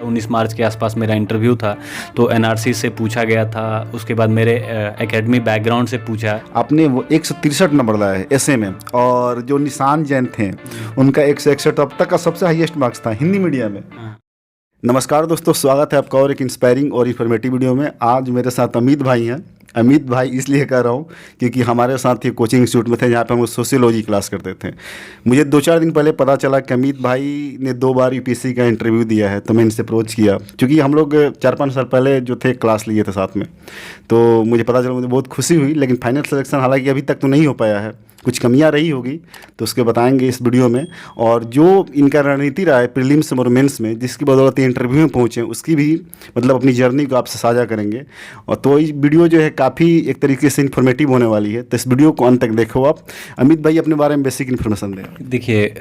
19 मार्च के आसपास मेरा इंटरव्यू था, तो एनआरसी से पूछा गया था, उसके बाद मेरे एकेडमी बैकग्राउंड से पूछा। आपने वो 163 नंबर लाया है एसए में, और जो निशान जैन थे उनका 161 अब तक का सबसे हाईएस्ट मार्क्स था हिंदी मीडियम में। नमस्कार दोस्तों, स्वागत है आपका और एक इंस्पायरिंग और इन्फॉर्मेटिव वीडियो में। आज मेरे साथ अमित भाई हैं। अमित भाई इसलिए कह रहा हूँ क्योंकि हमारे साथ ही कोचिंग इंस्टीट्यूट में थे जहाँ पे हम सोशियोलॉजी क्लास करते थे। मुझे 2-4 दिन पहले पता चला कि अमित भाई ने 2 बार यूपीएससी का इंटरव्यू दिया है, तो मैं इनसे अप्रोच किया क्योंकि हम लोग 4-5 साल पहले जो थे क्लास लिए थे साथ में। तो मुझे पता चला, मुझे बहुत खुशी हुई, लेकिन फाइनल सिलेक्शन हालांकि अभी तक तो नहीं हो पाया है, कुछ कमियां रही होगी तो उसके बताएंगे इस वीडियो में। और जो इनका रणनीति रहा है प्रीलिम्स और मेंस में, जिसकी बदौलत इंटरव्यू में पहुंचे, उसकी भी मतलब अपनी जर्नी को आपसे साझा करेंगे। और तो इस वीडियो जो है काफ़ी एक तरीके से इन्फॉर्मेटिव होने वाली है, तो इस वीडियो को अंत तक देखो आप। अमित भाई अपने बारे में बेसिक इन्फॉर्मेशन दें। देखिए,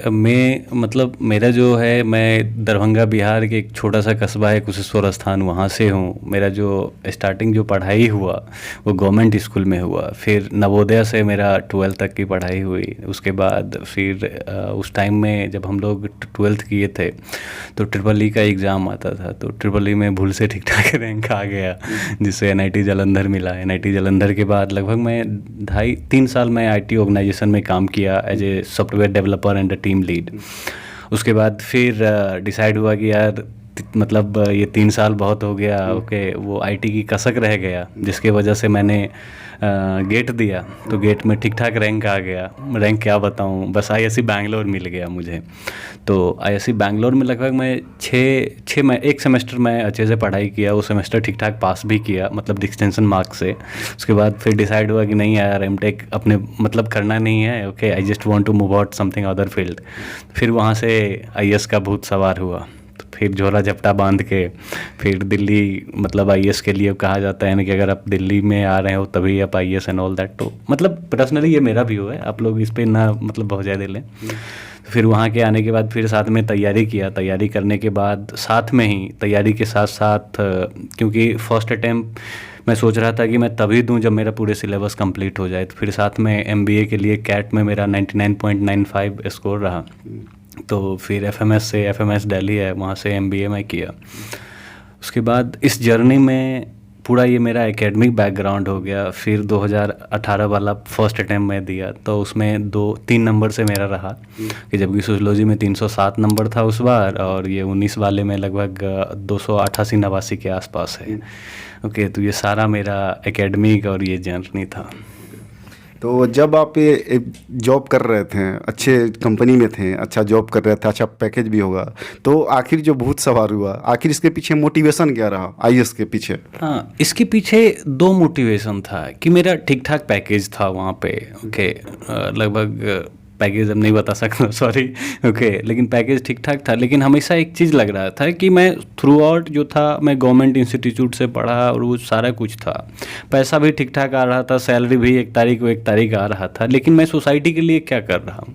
मेरा जो है, मैं दरभंगा बिहार के एक छोटा सा कस्बा है कुशेश्वर स्थान, वहाँ से हूँ। मेरा जो स्टार्टिंग जो पढ़ाई हुआ वो गवर्नमेंट स्कूल में हुआ, फिर नवोदय से मेरा 12th तक की पढ़ाई हुई। उसके बाद फिर उस टाइम में जब हम लोग 12th किए थे तो ट्रिपल का एग्ज़ाम आता था, तो ट्रिपल में भूल से ठीक ठाक रैंक आ गया, जिससे एनआईटी जालंधर मिला। एनआईटी जालंधर के बाद लगभग मैं 2.5-3 साल में आईटी ऑर्गेनाइजेशन में काम किया as a software developer and team lead. उसके बाद फिर डिसाइड हुआ कि यार मतलब ये 3 साल बहुत हो गया, ओके, वो आईटी की कसक रह गया, जिसके वजह से मैंने गेट दिया। तो गेट में ठीक ठाक रैंक आ गया। रैंक क्या बताऊं, बस आईएससी बैंगलोर मिल गया मुझे। तो आईएससी बैंगलोर में लगभग मैं 1 सेमेस्टर में अच्छे से पढ़ाई किया, वो सेमेस्टर ठीक ठाक पास भी किया, मतलब डिस्टिंक्शन मार्क से। उसके बाद फिर डिसाइड हुआ कि नहीं यार, एमटेक अपने मतलब करना नहीं है, okay, I just want to move out something other field. फिर वहाँ से आईएएस का भूत सवार हुआ, फिर झोला झपटा बांध के फिर दिल्ली, मतलब आईएएस के लिए कहा जाता है ना कि अगर आप दिल्ली में आ रहे हो तभी आप आईएएस एंड ऑल दैट। तो मतलब पर्सनली ये मेरा व्यू है, आप लोग इस पे ना मतलब बहुत ज़्यादा लें। फिर वहाँ के आने के बाद फिर साथ में तैयारी किया। तैयारी करने के बाद साथ में ही तैयारी के साथ साथ, क्योंकि फर्स्ट अटैम्प्ट मैं सोच रहा था कि मैं तभी दूं जब मेरा पूरे सिलेबस कंप्लीट हो जाए, तो फिर साथ में एमबीए के लिए कैट में मेरा 99.95 स्कोर रहा। तो फिर एफएमएस दिल्ली है, वहाँ से एमबीए मैं किया। उसके बाद इस जर्नी में पूरा ये मेरा एकेडमिक बैकग्राउंड हो गया। फिर 2018 वाला फर्स्ट अटैम्प्ट मैं दिया, तो उसमें 2-3 नंबर से मेरा रहा, कि जबकि सोशियोलॉजी में 307 नंबर था उस बार, और ये 19 वाले में लगभग 288-89 के आसपास है। ओके, तो ये सारा मेरा एकेडमिक और ये जर्नी था। तो जब आप ये जॉब कर रहे थे, अच्छे कंपनी में थे, अच्छा जॉब कर रहे थे, अच्छा पैकेज भी होगा, तो आखिर जो भूत सवार हुआ, आखिर इसके पीछे मोटिवेशन क्या रहा आईएएस के पीछे? हाँ, इसके पीछे 2 मोटिवेशन था कि मेरा ठीक ठाक पैकेज था वहाँ पे, ओके, लगभग पैकेज अब नहीं बता सकता, सॉरी, ओके, लेकिन पैकेज ठीक ठाक था। लेकिन हमेशा एक चीज़ लग रहा था कि मैं थ्रू आउट जो था, मैं गवर्नमेंट इंस्टीट्यूट से पढ़ा और वो सारा कुछ था, पैसा भी ठीक ठाक आ रहा था, सैलरी भी 1 तारीख को 1 तारीख आ रहा था, लेकिन मैं सोसाइटी के लिए क्या कर रहा हूँ,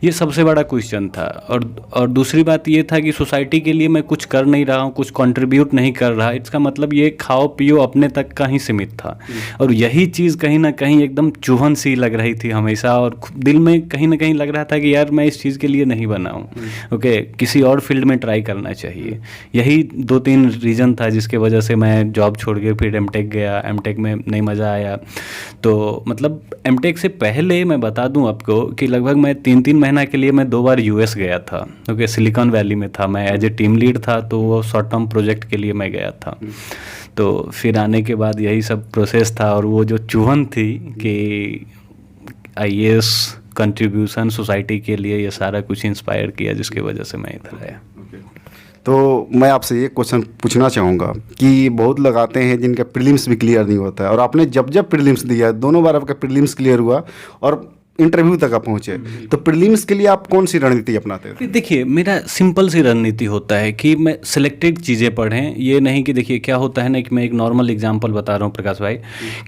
ये सबसे बड़ा क्वेश्चन था। और दूसरी बात ये था कि सोसाइटी के लिए मैं कुछ कर नहीं रहा हूँ, कुछ कंट्रीब्यूट नहीं कर रहा, इसका मतलब ये खाओ पियो अपने तक का ही सीमित था। और यही चीज़ कहीं ना कहीं एकदम चुभन सी लग रही थी हमेशा, और दिल में कहीं ना कहीं लग रहा था कि यार मैं इस चीज़ के लिए नहीं बना हूँ, ओके, किसी और फील्ड में ट्राई करना चाहिए। यही 2-3 रीज़न था जिसके वजह से मैं जॉब छोड़ के फिर एमटेक गया। एमटेक में नहीं मज़ा आया, तो मतलब एमटेक से पहले मैं बता दूं आपको कि लगभग मैं 3-3 महीना के लिए मैं 2 बार यूएस गया था, क्योंकि सिलिकॉन वैली में था, मैं एज ए टीम लीड था, तो वो शॉर्ट टर्म प्रोजेक्ट के लिए मैं गया था। तो फिर आने के बाद यही सब प्रोसेस था, और वो जो चुभन थी कि आईएएस कंट्रीब्यूशन सोसाइटी के लिए, ये सारा कुछ इंस्पायर किया, जिसकी वजह से मैं इधर आया। तो मैं आपसे ये क्वेश्चन पूछना चाहूँगा कि बहुत लोग आते हैं जिनका प्रीलिम्स भी क्लियर नहीं होता है, और आपने जब प्रीलिम्स दिया, 2 बार आपका प्रीलिम्स क्लियर हुआ और इंटरव्यू तक आप पहुँचे, तो प्रीलिम्स के लिए आप कौन सी रणनीति अपनाते थे? देखिए, मेरा सिंपल सी रणनीति होता है कि मैं सिलेक्टेड चीज़ें पढ़ें, ये नहीं कि देखिए क्या होता है ना, कि मैं एक नॉर्मल एग्जांपल बता रहा हूँ प्रकाश भाई,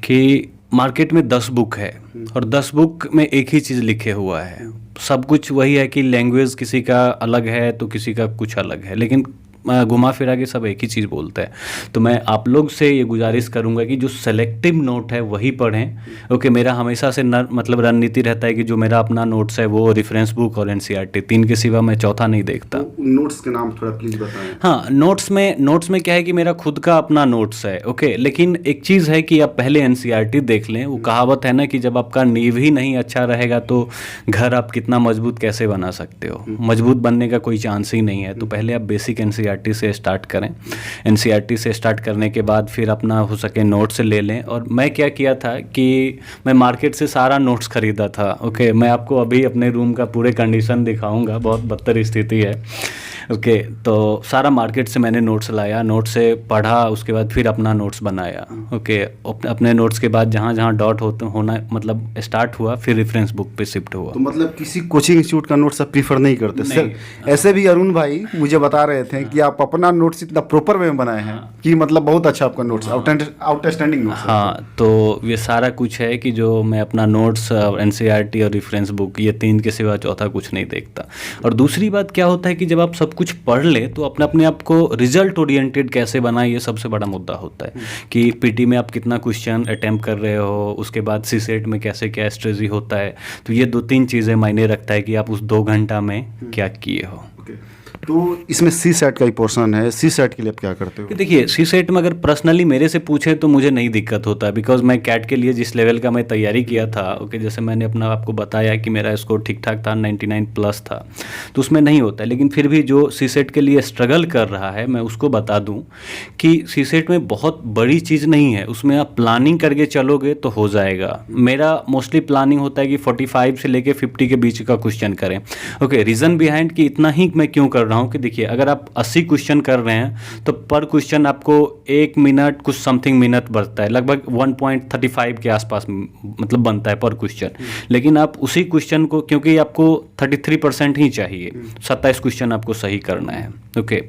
कि मार्केट में 10 बुक है और 10 बुक में एक ही चीज़ लिखे हुआ है, सब कुछ वही है कि लैंग्वेज किसी का अलग है तो किसी का कुछ अलग है, लेकिन घुमा फिरा के सब एक ही चीज़ बोलते हैं। तो मैं आप लोग से ये गुजारिश करूँगा कि जो सेलेक्टिव नोट है वही पढ़ें। ओके, मेरा हमेशा से मतलब रणनीति रहता है कि जो मेरा अपना नोट्स है वो रेफरेंस बुक और एनसीईआरटी, 3 के सिवा मैं चौथा नहीं देखता। तो नोट्स के नाम थोड़ा प्लीज बताएं। हाँ, नोट्स में क्या है कि मेरा खुद का अपना नोट्स है। ओके, लेकिन एक चीज़ है कि आप पहले एनसीईआरटी देख लें। वो कहावत है ना कि जब आपका नींव ही नहीं अच्छा रहेगा तो घर आप कितना मजबूत कैसे बना सकते हो। मजबूत बनने का कोई चांस ही नहीं है। तो पहले आप बेसिक एनसीईआरटी से स्टार्ट करें। एनसीईआरटी से स्टार्ट करने के बाद फिर अपना हो सके नोट्स ले लें। और मैं क्या किया था कि मैं मार्केट से सारा नोट्स खरीदा था। ओके, मैं आपको अभी अपने रूम का पूरे कंडीशन दिखाऊंगा, बहुत बदतर स्थिति है। ओके, तो सारा मार्केट से मैंने नोट्स लाया, नोट्स से पढ़ा, उसके बाद फिर अपना नोट्स बनाया। ओके, अपने नोट्स के बाद जहाँ जहाँ डॉट होना मतलब स्टार्ट हुआ, फिर रेफरेंस बुक पे शिफ्ट हुआ। तो मतलब किसी कोचिंग इंस्टीट्यूट का नोट्स आप प्रीफर नहीं करते सर? ऐसे भी अरुण भाई मुझे बता रहे थे कि आप अपना नोट्स इतना प्रॉपर वे में बनाए हैं कि मतलब बहुत अच्छा आपका नोट्स, आउटस्टैंडिंग नोट्स है। हाँ, तो ये सारा कुछ है कि जो मैं अपना नोट्स, एनसीईआरटी और रेफरेंस बुक, ये 3 के सिवा चौथा कुछ नहीं देखता। और दूसरी बात क्या होता है कि जब आप सब कुछ पढ़ ले तो अपने आप को रिजल्ट ओरिएंटेड कैसे बनाए, ये सबसे बड़ा मुद्दा होता है। कि पीटी में आप कितना क्वेश्चन अटेम्प्ट कर रहे हो, उसके बाद सीसेट में कैसे क्या स्ट्रेटजी होता है। तो ये 2-3 चीज़ें मायने रखता है कि आप उस 2 घंटा में क्या किए हो। तो इसमें सी सेट का ही पोर्शन है। सी सेट के लिए आप क्या करते हो? देखिए, सी सेट में अगर पर्सनली मेरे से पूछे तो मुझे नहीं दिक्कत होता, बिकॉज मैं कैट के लिए जिस लेवल का मैं तैयारी किया था, ओके, जैसे मैंने अपना आपको बताया कि मेरा स्कोर ठीक ठाक था, 99 प्लस था, तो उसमें नहीं होता। लेकिन फिर भी जो सी सेट के लिए स्ट्रगल कर रहा है, मैं उसको बता दूं कि सी सेट में बहुत बड़ी चीज़ नहीं है, उसमें आप प्लानिंग करके चलोगे तो हो जाएगा। मेरा मोस्टली प्लानिंग होता है कि 45 से लेके 50 के बीच का क्वेश्चन करें। ओके, रीज़न बिहाइंड कि इतना ही मैं क्यों कर रहा हूँ कि देखिए, अगर आप 80 क्वेश्चन कर रहे हैं तो पर क्वेश्चन आपको 1 मिनट कुछ समथिंग मिनट बनता है, लगभग 1.35 के आसपास मतलब बनता है पर क्वेश्चन। लेकिन आप उसी क्वेश्चन को, क्योंकि आपको 33% ही चाहिए, 27 क्वेश्चन आपको सही करना है। ओके,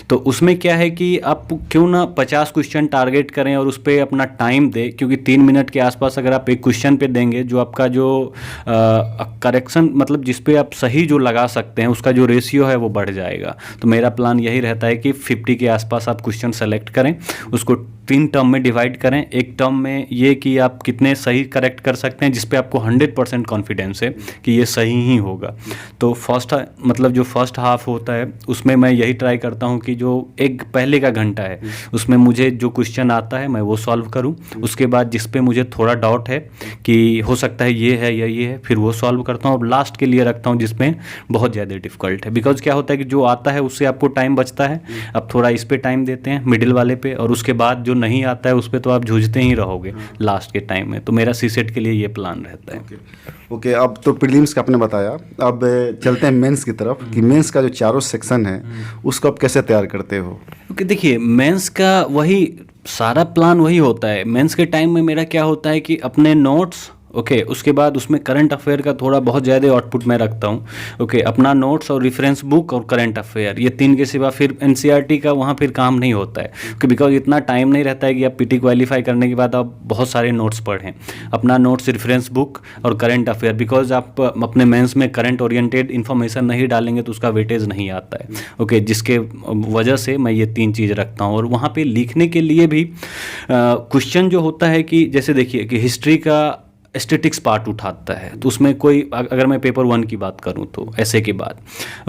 तो उसमें क्या है कि आप क्यों ना 50 क्वेश्चन टारगेट करें और उस पर अपना टाइम दें, क्योंकि 3 मिनट के आसपास अगर आप एक क्वेश्चन पे देंगे, जो आपका जो करेक्शन मतलब जिस पे आप सही जो लगा सकते हैं उसका जो रेशियो है वो बढ़ जाएगा। तो मेरा प्लान यही रहता है कि 50 के आसपास आप क्वेश्चन सेलेक्ट करें, उसको 3 टर्म में डिवाइड करें। एक टर्म में ये कि आप कितने सही करेक्ट कर सकते हैं जिस पे आपको 100% कॉन्फिडेंस है कि ये सही ही होगा। तो मतलब जो फर्स्ट हाफ होता है उसमें मैं यही ट्राई करता हूँ कि जो एक पहले का घंटा है उसमें मुझे जो क्वेश्चन आता है मैं वो सॉल्व करूँ। उसके बाद जिस पे मुझे थोड़ा डाउट है कि हो सकता है ये है या ये है, फिर वो सॉल्व करता हूँ। और लास्ट के लिए रखता हूँ जिसमें बहुत ज़्यादा डिफिकल्ट है, बिकॉज क्या होता है कि जो आता है उससे आपको टाइम बचता है, आप थोड़ा इस पे टाइम देते हैं मिडिल वाले पे, और उसके बाद जो नहीं आता है उस पर तो आप जूझते ही रहोगे लास्ट के टाइम में। तो मेरा सी सेट के लिए ये प्लान रहता है। ओके, अब तो प्रीलिम्स का आपने बताया, अब चलते हैं मेंस की तरफ कि मेंस का जो चारों सेक्शन है उसको आप कैसे तैयार करते हो? ओके, देखिए, मेंस का वही सारा प्लान वही होता है। मेंस के टाइम में मेरा क्या होता है कि अपने नोट्स, ओके, उसके बाद उसमें करंट अफेयर का थोड़ा बहुत ज़्यादा आउटपुट मैं रखता हूँ। ओके, अपना नोट्स और रेफरेंस बुक और करंट अफेयर, ये 3 के सिवा फिर एनसीईआरटी का वहाँ फिर काम नहीं होता है, क्योंकि बिकॉज इतना टाइम नहीं रहता है कि आप पीटी क्वालिफाई करने के बाद आप बहुत सारे नोट्स पढ़ें। अपना नोट्स, रेफरेंस बुक और करंट अफेयर, बिकॉज आप अपने मेंस में करंट ओरिएंटेड इन्फॉर्मेशन नहीं डालेंगे तो उसका वेटेज नहीं आता है। ओके, जिसके वजह से मैं ये 3 चीज़ रखता हूँ। और वहाँ पर लिखने के लिए भी क्वेश्चन जो होता है कि जैसे देखिए कि हिस्ट्री का स्टैटिक्स पार्ट उठाता है, तो उसमें कोई, अगर मैं पेपर 1 की बात करूं तो ऐसे के बाद,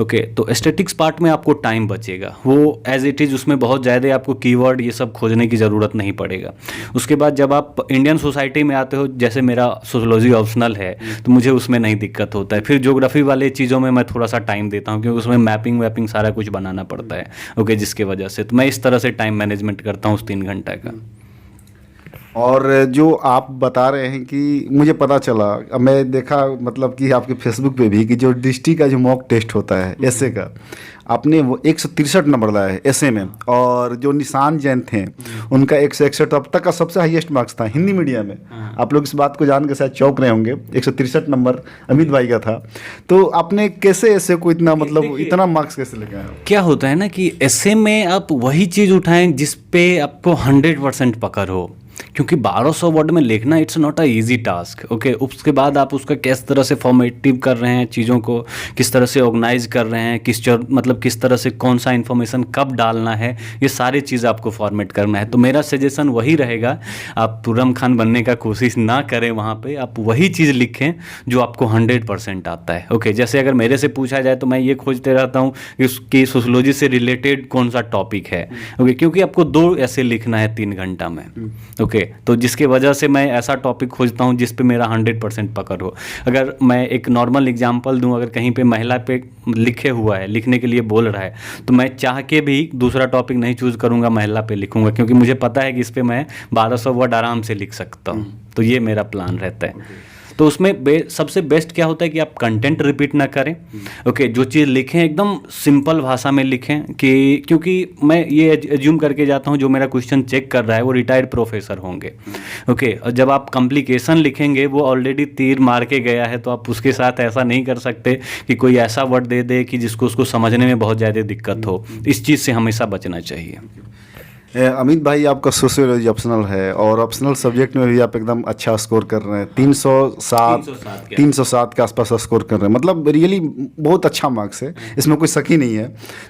ओके, तो स्टैटिक्स पार्ट में आपको टाइम बचेगा, वो एज इट इज़ उसमें बहुत ज़्यादा आपको कीवर्ड ये सब खोजने की ज़रूरत नहीं पड़ेगा। उसके बाद जब आप इंडियन सोसाइटी में आते हो, जैसे मेरा सोशोलॉजी ऑप्शनल है तो मुझे उसमें नहीं दिक्कत होता है। फिर ज्योग्राफी वाले चीज़ों में मैं थोड़ा सा टाइम देता हूँ, क्योंकि उसमें मैपिंग सारा कुछ बनाना पड़ता है। ओके, जिसके वजह से तो मैं इस तरह से टाइम मैनेजमेंट करता हूँ उस 3 घंटे का। और जो आप बता रहे हैं कि मुझे पता चला, अब मैं देखा मतलब कि आपके फेसबुक पे भी कि जो डिस्ट्रिक्ट का जो मॉक टेस्ट होता है ऐसे का, आपने वो 163 नंबर लाया है ऐसे में, और जो निशान जैन थे उनका 161 अब तक का सबसे हाईएस्ट मार्क्स था हिंदी मीडियम में। आप लोग इस बात को जान के शायद चौंक रहे होंगे, 163 नंबर अमित भाई का था। तो आपने कैसे ऐसे को इतना मतलब इतना मार्क्स कैसे लेके आए? क्या होता है ना कि ऐसे में आप वही चीज़ उठाएं जिस पे आपको 100% पकड़ हो। क्योंकि 1200 वर्ड में लिखना it's not a easy task. Okay, उसके बाद आप उसका किस तरह से फॉर्मेटिव कर रहे हैं चीज़ों को, किस तरह से ऑर्गेनाइज कर रहे हैं, मतलब किस तरह से कौन सा इन्फॉर्मेशन कब डालना है, ये सारी चीज़ आपको फॉर्मेट करना है। तो मेरा सजेशन वही रहेगा, आप तुरम खान बनने का कोशिश ना करें, वहाँ पे आप वही चीज़ लिखें जो आपको 100% आता है। ओके, जैसे अगर मेरे से पूछा जाए तो मैं ये खोजते रहता हूँ कि सोशियोलॉजी से रिलेटेड कौन सा टॉपिक है। ओके, क्योंकि आपको 2 ऐसे लिखना है 3 घंटा में। ओके, तो जिसके वजह से मैं ऐसा टॉपिक खोजता हूँ जिस पे मेरा 100% पकड़ हो। अगर मैं एक नॉर्मल एग्जांपल दूँ, अगर कहीं पे महिला पे लिखे हुआ है, लिखने के लिए बोल रहा है, तो मैं चाह के भी दूसरा टॉपिक नहीं चूज़ करूँगा, महिला पे लिखूँगा, क्योंकि मुझे पता है कि इस पर मैं 1200 वर्ड आराम से लिख सकता हूँ। तो ये मेरा प्लान रहता है। तो उसमें सबसे बेस्ट क्या होता है कि आप कंटेंट रिपीट ना करें। ओके, जो चीज़ लिखें एकदम सिंपल भाषा में लिखें, कि क्योंकि मैं ये एज्यूम करके जाता हूँ जो मेरा क्वेश्चन चेक कर रहा है वो रिटायर्ड प्रोफेसर होंगे। ओके, और जब आप कॉम्प्लिकेशन लिखेंगे, वो ऑलरेडी तीर मार के गया है, तो आप उसके साथ ऐसा नहीं कर सकते कि कोई ऐसा वर्ड दे दे कि जिसको उसको समझने में बहुत ज़्यादा दिक्कत हो। इस चीज़ से हमेशा बचना चाहिए। अमित भाई, आपका सोशियोलॉजी ऑप्शनल है और ऑप्शनल सब्जेक्ट में भी आप एकदम अच्छा स्कोर कर रहे हैं। 307 के आसपास स्कोर कर रहे हैं, मतलब रियली बहुत अच्छा मार्क्स है, इसमें कोई शक ही नहीं है।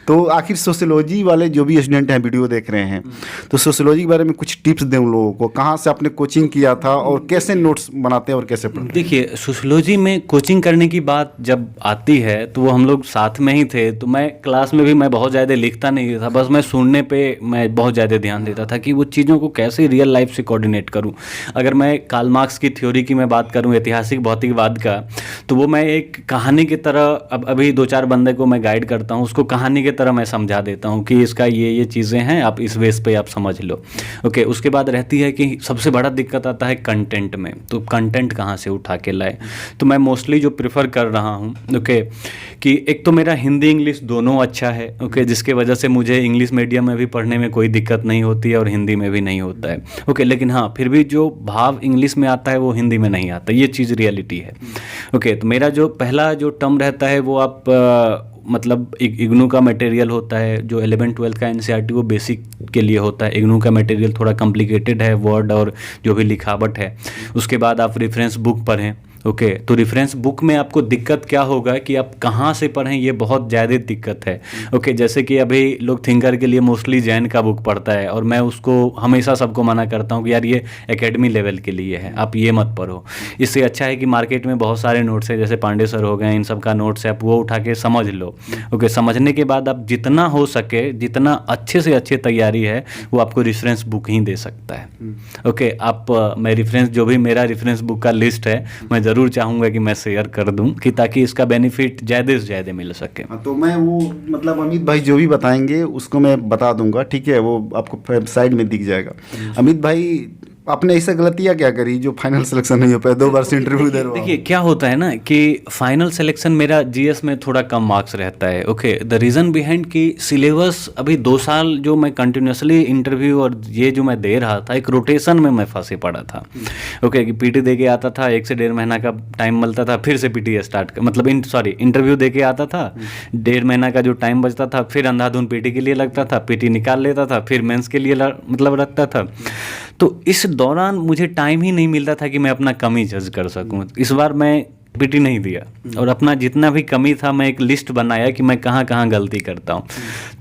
तो आखिर सोशियोलॉजी वाले जो भी स्टूडेंट हैं, वीडियो देख रहे हैं, तो सोशियोलॉजी के बारे में कुछ टिप्स दें उन लोगों को। कहाँ से आपने कोचिंग किया था और कैसे नोट्स बनाते हैं और कैसे पढ़ते हैं? देखिए, सोशियोलॉजी में कोचिंग करने की बात जब आती है तो वो हम लोग साथ में ही थे, तो मैं क्लास में भी मैं बहुत ज़्यादा लिखता नहीं था, बस मैं सुनने पे मैं बहुत ज़्यादा ध्यान देता था कि वो चीज़ों को कैसे रियल लाइफ से कोऑर्डिनेट करूं। अगर मैं कार्ल मार्क्स की थ्योरी की मैं बात करूं, ऐतिहासिक भौतिकवाद का, तो वो मैं एक कहानी की तरह, अब अभी 2-4 बंदे को मैं गाइड करता हूं, उसको कहानी की तरह मैं समझा देता हूं कि इसका ये चीज़ें हैं, आप इस बेस पे आप समझ लो। ओके, उसके बाद रहती है कि सबसे बड़ा दिक्कत आता है कंटेंट में, तो कंटेंट कहाँ से उठा के लाए। तो मैं मोस्टली जो प्रेफर कर रहा हूँ, ओके, कि एक तो मेरा हिंदी इंग्लिश दोनों अच्छा है, ओके, जिसके वजह से मुझे इंग्लिश मीडियम में भी पढ़ने में कोई दिक्कत नहीं होती है और हिंदी में भी नहीं होता है। ओके, लेकिन हाँ, फिर भी जो भाव इंग्लिश में आता है वो हिंदी में नहीं आता, ये चीज़ रियलिटी है। ओके, तो मेरा जो पहला जो टर्म रहता है वो आप मतलब इग्नू का मटेरियल होता है, जो 11-12 का एनसीईआरटी वो बेसिक के लिए होता है। इग्नू का मटेरियल थोड़ा कॉम्प्लिकेटेड है, वर्ड और जो भी लिखावट है। उसके बाद आप रेफरेंस बुक पढ़ें। ओके, तो रेफरेंस बुक में आपको दिक्कत क्या होगा कि आप कहाँ से पढ़ें, ये बहुत ज़्यादा दिक्कत है। ओके, जैसे कि अभी लोग थिंकर के लिए मोस्टली जैन का बुक पढ़ता है, और मैं उसको हमेशा सबको मना करता हूँ कि यार ये एकेडमी लेवल के लिए है, आप ये मत पढ़ो। इससे अच्छा है कि मार्केट में बहुत सारे नोट्स है, जैसे पांडे सर हो गए, इन सब का नोट्स है, आप वो उठा के समझ लो। ओके, समझने के बाद आप जितना हो सके, जितना अच्छे से अच्छे तैयारी है, वो आपको रेफरेंस बुक ही दे सकता है। ओके, आप मैं रेफरेंस, जो भी मेरा रेफरेंस बुक का लिस्ट है, मैं ज़रूर चाहूँगा कि मैं शेयर कर दूं, कि ताकि इसका बेनिफिट ज़्यादा से ज़्यादा मिल सके। तो मैं वो मतलब अमित भाई जो भी बताएंगे उसको मैं बता दूंगा, ठीक है, वो आपको साइड में दिख जाएगा। अमित भाई, आपने ऐसा गलतियाँ क्या करी जो फाइनल सिलेक्शन नहीं हो पाया? 2 बार से इंटरव्यू दे रहा हूँ। देखिए, क्या होता है ना कि फाइनल सिलेक्शन मेरा जीएस में थोड़ा कम मार्क्स रहता है। ओके, द रीज़न बिहाइंड कि सिलेबस अभी 2 साल जो मैं कंटिन्यूसली इंटरव्यू और ये जो मैं दे रहा था, एक रोटेशन में मैं फंसे पड़ा था। ओके, कि पीटी दे के आता था, 1 से 1.5 महीना का टाइम मिलता था, फिर से पीटी स्टार्ट कर, मतलब इंटरव्यू दे के आता था, 1.5 महीना का जो टाइम बचता था, फिर अंधाधुन पीटी के लिए लगता था, पीटी निकाल लेता था, फिर मेंस के लिए मतलब रखता था। तो इस दौरान मुझे टाइम ही नहीं मिलता था कि मैं अपना कमी जज कर सकूं। इस बार मैं पीटी नहीं दिया, और अपना जितना भी कमी था मैं एक लिस्ट बनाया कि मैं कहाँ कहाँ गलती करता हूँ।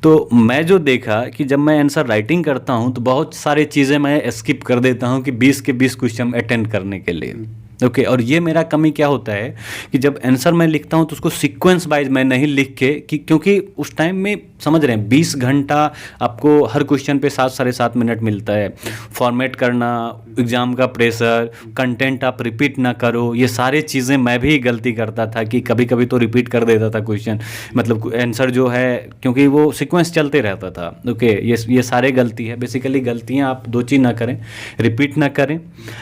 तो मैं जो देखा कि जब मैं आंसर राइटिंग करता हूँ तो बहुत सारी चीज़ें मैं स्किप कर देता हूँ कि 20 के 20 क्वेश्चन अटेंड करने के लिए। ओके, और ये मेरा कमी क्या होता है कि जब आंसर मैं लिखता हूँ तो उसको सीक्वेंस वाइज मैं नहीं लिख के, कि क्योंकि उस टाइम में समझ रहे हैं 20 घंटा आपको हर क्वेश्चन पे 7-7.5 मिनट मिलता है। फॉर्मेट करना, एग्ज़ाम का प्रेशर, कंटेंट आप रिपीट ना करो, ये सारी चीज़ें मैं भी गलती करता था कि कभी कभी तो रिपीट कर देता था क्वेश्चन, मतलब आंसर जो है, क्योंकि वो सीक्वेंस चलते रहता था। ओके, ये सारे गलती है। बेसिकली गलतियाँ आप 2 चीज़ ना करें, रिपीट ना करें,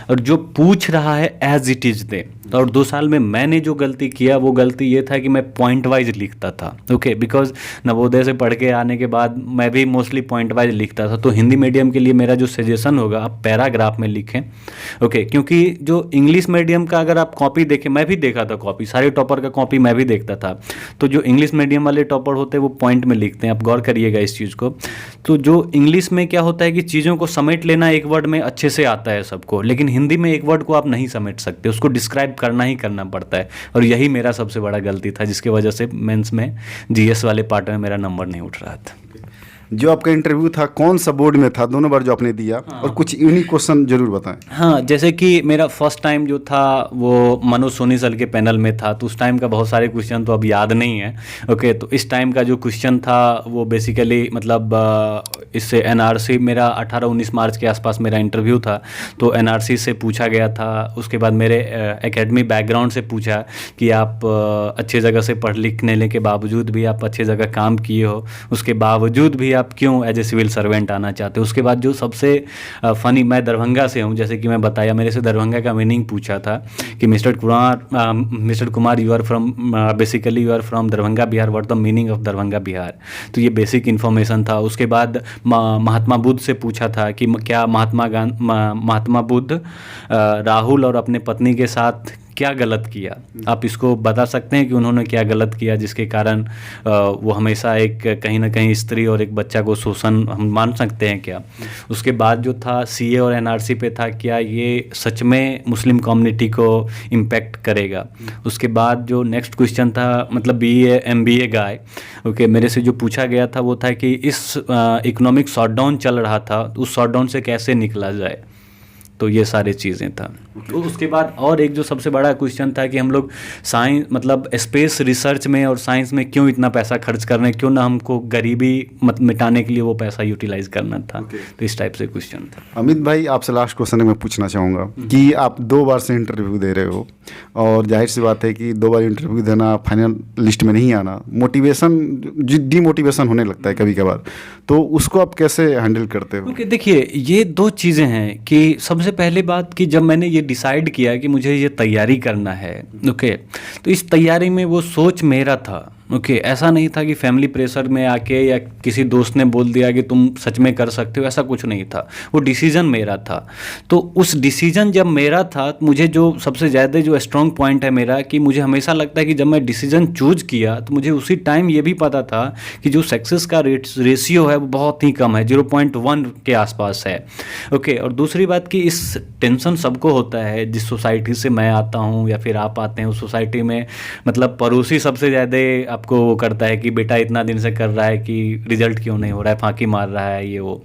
और जो पूछ रहा है एज इट थे। तो और 2 साल में मैंने जो गलती किया वो गलती ये था कि मैं पॉइंट वाइज लिखता था। ओके, बिकॉज नवोदय से पढ़ के आने के बाद मैं भी मोस्टली पॉइंट वाइज लिखता था। तो हिंदी मीडियम के लिए मेरा जो सजेशन होगा, आप पैराग्राफ में लिखें। ओके, क्योंकि जो इंग्लिश मीडियम का अगर आप कॉपी देखें, मैं भी देखा था कॉपी, सारे टॉपर का कॉपी मैं भी देखता था। तो जो इंग्लिश मीडियम वाले टॉपर होते हैं वो पॉइंट में लिखते हैं, आप गौर करिएगा इस चीज़ को। तो जो इंग्लिश में क्या होता है कि चीज़ों को समेट लेना एक वर्ड में अच्छे से आता है सबको, लेकिन हिंदी में एक वर्ड को आप नहीं समेट सकते, उसको डिस्क्राइब करना ही करना पड़ता है। और यही मेरा सबसे बड़ा गलती था, जिसकी वजह से मेंस में जीएस वाले पार्ट में मेरा नंबर नहीं उठ रहा था। जो आपका इंटरव्यू था कौन सा बोर्ड में था, दोनों बार जो आपने दिया? और कुछ यूनिक क्वेश्चन जरूर बताएं। हाँ, जैसे कि मेरा फर्स्ट टाइम जो था वो मनोज सोनी सर के पैनल में था, तो उस टाइम का बहुत सारे क्वेश्चन तो अब याद नहीं है। ओके, तो इस टाइम का जो क्वेश्चन था वो बेसिकली मतलब इससे एनआरसी, मेरा 18-19 मार्च के आसपास मेरा इंटरव्यू था, तो एनआरसी से पूछा गया था। उसके बाद मेरे एकेडमी बैकग्राउंड से पूछा कि आप अच्छे जगह से पढ़ लिखने के बावजूद भी आप अच्छे जगह काम किए हो, उसके बावजूद भी आप क्यों एज ए सिविल सर्वेंट आना चाहते हो। उसके बाद जो सबसे फनी, मैं दरभंगा से हूँ, जैसे कि मैं बताया, मेरे से दरभंगा का मीनिंग पूछा था कि mister Kumar you are from, basically you are from Darbhanga Bihar, what the meaning of Darbhanga Bihar. तो ये बेसिक इन्फॉर्मेशन था। उसके बाद महात्मा बुद्ध से पूछा था कि क्या महात्मा बुद्ध राहुल और अपने पत्नी के साथ क्या गलत किया, आप इसको बता सकते हैं कि उन्होंने क्या गलत किया जिसके कारण वो हमेशा एक कहीं ना कहीं स्त्री और एक बच्चा को शोषण हम मान सकते हैं क्या। उसके बाद जो था सीए और एनआरसी पे था, क्या ये सच में मुस्लिम कम्युनिटी को इम्पैक्ट करेगा। उसके बाद जो नेक्स्ट क्वेश्चन था, मतलब बीए एमबीए गाय, ओके, मेरे से जो पूछा गया था वो था कि इस इकोनॉमिक शॉटडाउन चल रहा था, उस शॉटडाउन से कैसे निकला जाए। तो ये सारी चीज़ें था। तो उसके बाद और एक जो सबसे बड़ा क्वेश्चन था कि हम लोग साइंस, मतलब स्पेस रिसर्च में और साइंस में क्यों इतना पैसा खर्च कर रहे हैं, क्यों ना हमको गरीबी मिटाने के लिए वो पैसा यूटिलाइज करना था। तो इस टाइप से क्वेश्चन था। अमित भाई, आपसे लास्ट क्वेश्चन मैं पूछना चाहूँगा कि आप 2 बार से इंटरव्यू दे रहे हो, और जाहिर सी बात है कि 2 बार इंटरव्यू देना, फाइनल लिस्ट में नहीं आना, मोटिवेशन, डीमोटिवेशन होने लगता है कभी कभार, तो उसको आप कैसे हैंडल करते हो? ओके, देखिए, ये 2 चीज़ें हैं कि सबसे पहले बात कि जब मैंने ये डिसाइड किया कि मुझे ये तैयारी करना है, ओके, तो इस तैयारी में वो सोच मेरा था। ओके, ऐसा नहीं था कि फैमिली प्रेशर में आके या किसी दोस्त ने बोल दिया कि तुम सच में कर सकते हो, ऐसा कुछ नहीं था। वो डिसीजन मेरा था। तो उस डिसीजन जब मेरा था, मुझे जो सबसे ज़्यादा जो स्ट्रॉन्ग पॉइंट है मेरा, कि मुझे हमेशा लगता है कि जब मैं डिसीजन चूज किया तो मुझे उसी टाइम ये भी पता था कि जो सक्सेस का रेशियो है वो बहुत ही कम है, 0.1 के आसपास है। ओके, और दूसरी बात कि इस टेंशन सबको होता है, जिस सोसाइटी से मैं आता हूँ या फिर आप आते हैं, उस सोसाइटी में मतलब पड़ोसी सबसे ज़्यादा आपको वो करता है कि बेटा इतना दिन से कर रहा है कि रिजल्ट क्यों नहीं हो रहा है, फांकी मार रहा है, ये वो।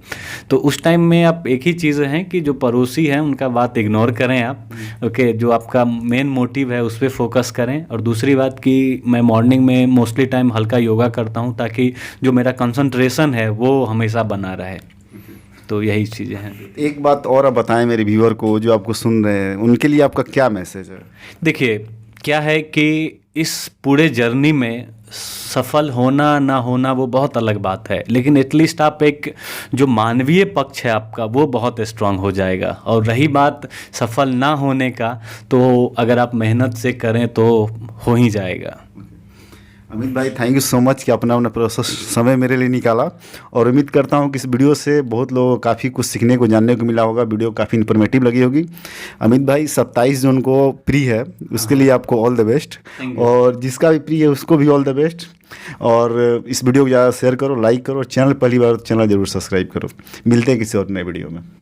तो उस टाइम में आप एक ही चीज़ है कि जो पड़ोसी हैं उनका बात इग्नोर करें आप। ओके, जो आपका मेन मोटिव है उस पर फोकस करें। और दूसरी बात कि मैं मॉर्निंग में मोस्टली टाइम हल्का योगा करता हूँ, ताकि जो मेरा कंसंट्रेशन है वो हमेशा बना रहे। तो यही चीज़ें हैं। एक बात और आप बताएं मेरे व्यूअर को जो आपको सुन रहे हैं, उनके लिए आपका क्या मैसेज है? देखिए, क्या है कि इस पूरे जर्नी में सफल होना ना होना वो बहुत अलग बात है, लेकिन एटलीस्ट आप एक जो मानवीय पक्ष है आपका वो बहुत स्ट्रांग हो जाएगा। और रही बात सफल ना होने का, तो अगर आप मेहनत से करें तो हो ही जाएगा। अमित भाई, थैंक यू सो मच कि अपना समय मेरे लिए निकाला, और उम्मीद करता हूँ कि इस वीडियो से बहुत लोगों को काफ़ी कुछ सीखने को, जानने को मिला होगा। वीडियो काफ़ी इन्फॉर्मेटिव लगी होगी। अमित भाई, 27 जून को प्री है, उसके लिए आपको ऑल द बेस्ट, और जिसका भी प्री है उसको भी ऑल द बेस्ट। और इस वीडियो को ज़्यादा शेयर करो, लाइक करो, चैनल पहली बार चैनल जरूर सब्सक्राइब करो। मिलते हैं किसी और नए वीडियो में।